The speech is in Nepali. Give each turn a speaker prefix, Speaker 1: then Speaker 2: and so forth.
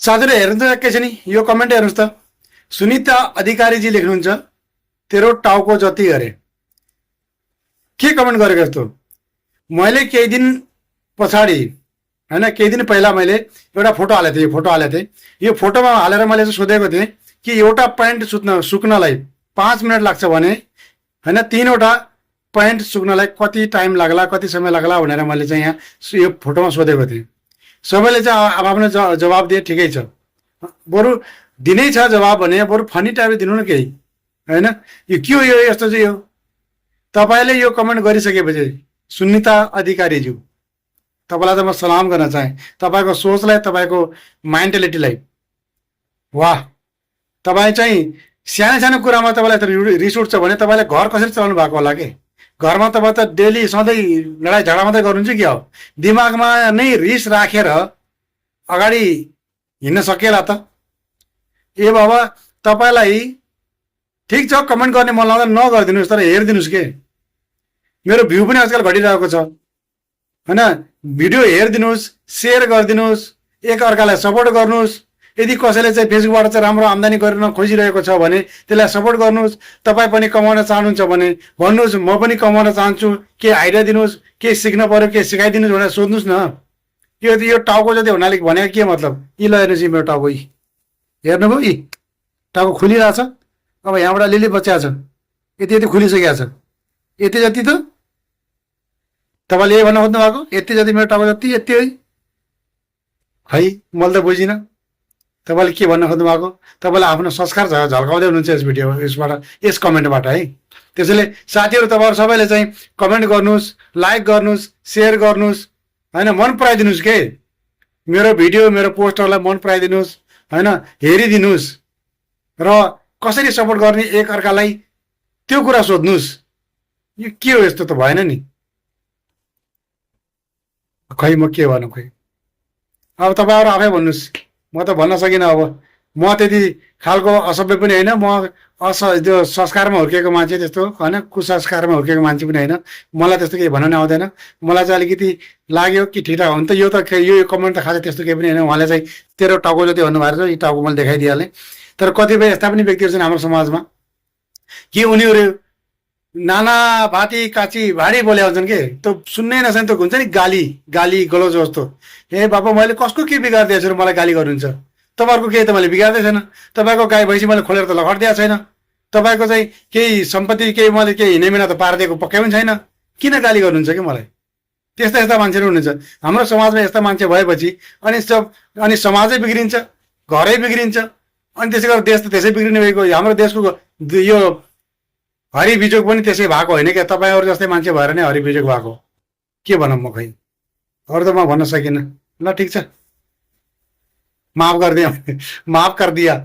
Speaker 1: साथीहरू हेर्नुहुन्छ एकैछिन यो कमेन्ट हेर्नुहोस् त। सुनिता अधिकारीजी लेख्नुहुन्छ तेरो टाउको जति गरे। के कमेन्ट गरेको जस्तो? मैले केही दिन पछाडि हैन केही दिन पहिला मैले एउटा फोटो हालेको थिएँ। यो फोटो हालेको थिएँ। यो फोटोमा हालेर मैले सोधेको थिएँ कि एउटा प्यान्ट सुक्नलाई 5 मिनट लाग्छ भने हैन 3वटा प्यान्ट सुक्नलाई कति टाइम लाग्ला, कति समय लाग्ला भनेर मैले चाहिँ यहाँ यो फोटोमा सोधेको थिएँ। सबैले चाहिँ आफ्नो जवाब दिए। ठिकै छ, बरु दिनै छ जवाब भने बरु फनी टाइपले दिनु न केही हैन। यो के हो यो यस्तो चाहिँ? यो तपाईँले यो कमेन्ट गरिसकेपछि सुनिता अधिकारीज्यू, तपाईँलाई त म सलाम गर्न चाहे। तपाईँको सोचलाई, तपाईँको मेन्टालिटीलाई वाह। तपाईँ चाहिँ सानो सानो कुरामा तपाईँलाई त रिस उठ्छ भने तपाईँले घर कसरी चलाउनु भएको होला के? घरमा तपाईँ त डेली सधैँ लडाइँ झगडा मात्रै गर्नुहुन्छ क्या हो? दिमागमा नै रिस राखेर अगाडि हिँड्न सकिएला त? ए बाबा, तपाईँलाई ठिक छ कमेन्ट गर्ने मन लाग्दा नगरिदिनुहोस्, तर हेरिदिनुहोस् के। मेरो भ्यू पनि आजकल घटिरहेको छ हैन। भिडियो हेरिदिनुहोस्, सेयर गरिदिनुहोस्, एक अर्कालाई सपोर्ट गर्नुहोस्। यदि कसैले चाहिँ फेसबुकबाट चाहिँ राम्रो आम्दानी गर्न खोजिरहेको छ भने त्यसलाई सपोर्ट गर्नुहोस्। तपाईँ पनि कमाउन चाहनुहुन्छ भने भन्नुहोस्, म पनि कमाउन चाहन्छु, के आइडिया दिनुहोस्, के सिक्न पर्यो, के सिकाइदिनुहोस् भनेर सोध्नुहोस् न। यो टाउको जति हुनाले भनेको के मतलब? यी ल हेर्नुहोस्, मेरो टाउको यी हेर्नुभयो, यी टाउको खुलिरहेछ। अब यहाँबाट लिली बचिया छ, यति यति खुलिसकेको छ। यति जति त तपाईँले यही भन्न खोज्नु भएको? यति जति मेरो टाउको जति यति है? मैले त बुझिनँ तपाईँले के भन्न खोज्नु भएको। तपाईँले आफ्नो संस्कार झल्काउँदै हुनुहुन्छ यस भिडियो यस कमेन्टबाट है। त्यसैले साथीहरू तपाईँहरू सबैले चाहिँ कमेन्ट गर्नुहोस्, लाइक गर्नुहोस्, सेयर गर्नुहोस् हैन, मन पराइदिनुहोस् के। मेरो भिडियो, मेरो पोस्टहरूलाई मन पराइदिनुहोस् हैन, हेरिदिनुहोस् र कसरी सपोर्ट गर्ने एक अर्कालाई त्यो कुरा सोध्नुहोस्। यो के हो? यस्तो त भएन नि। खै म के भनौँ खै। अब तपाईँहरू आफै भन्नुहोस्, म त भन्न सकिनँ। अब म त्यति खालको असभ्य पनि होइन, म त्यो संस्कारमा हुर्किएको मान्छे, त्यस्तो होइन कुसंस्कारमा हुर्किएको मान्छे पनि होइन। मलाई त्यस्तो केही भन्न नै आउँदैन। मलाई चाहिँ अलिकति लाग्यो कि ठिकठाक हो नि त। यो त यो कमेन्ट त खासै त्यस्तो केही पनि होइन। उहाँले चाहिँ तेरो टाउको जति भन्नुभएको छ, यी टाउको मैले देखाइदिइहालेँ। तर कतिपय यस्ता पनि व्यक्तिहरू छन् हाम्रो समाजमा कि उनीहरू नाना भाती काची भाडी बोले हुन्छन् के, त्यो सुन्नै नसक्ने त्यो हुन्छ नि गाली गलौज जस्तो। ए बाबा, मैले कसको के बिगारिदिएको छु र मलाई गाली गर्नुहुन्छ? तपाईँहरूको केही त मैले बिगार्दै छैन। तपाईँको गाई भैँसी मैले खोलेर त लखडिदिएको छैन। तपाईँको चाहिँ केही सम्पत्ति केही मैले केही हिँडेमिना त पारिदिएको पक्कै पनि छैन। किन गाली गर्नुहुन्छ कि मलाई? त्यस्ता यस्ता मान्छेहरू हुनुहुन्छ हाम्रो समाजमा। यस्ता मान्छे भएपछि अनि समाजै बिग्रिन्छ, घरै बिग्रिन्छ, अनि त्यसै गरेर देश त त्यसै बिग्रिने भएको। हाम्रो देशको यो हरिबिजोग पनि त्यसै भएको होइन क्या। तपाईँहरू जस्तै मान्छे भएर नै हरिबिजोग भएको। के भनौँ म खै, अरू त म भन्न सकिनँ। ल ठिक छ, माफ गरिदिया।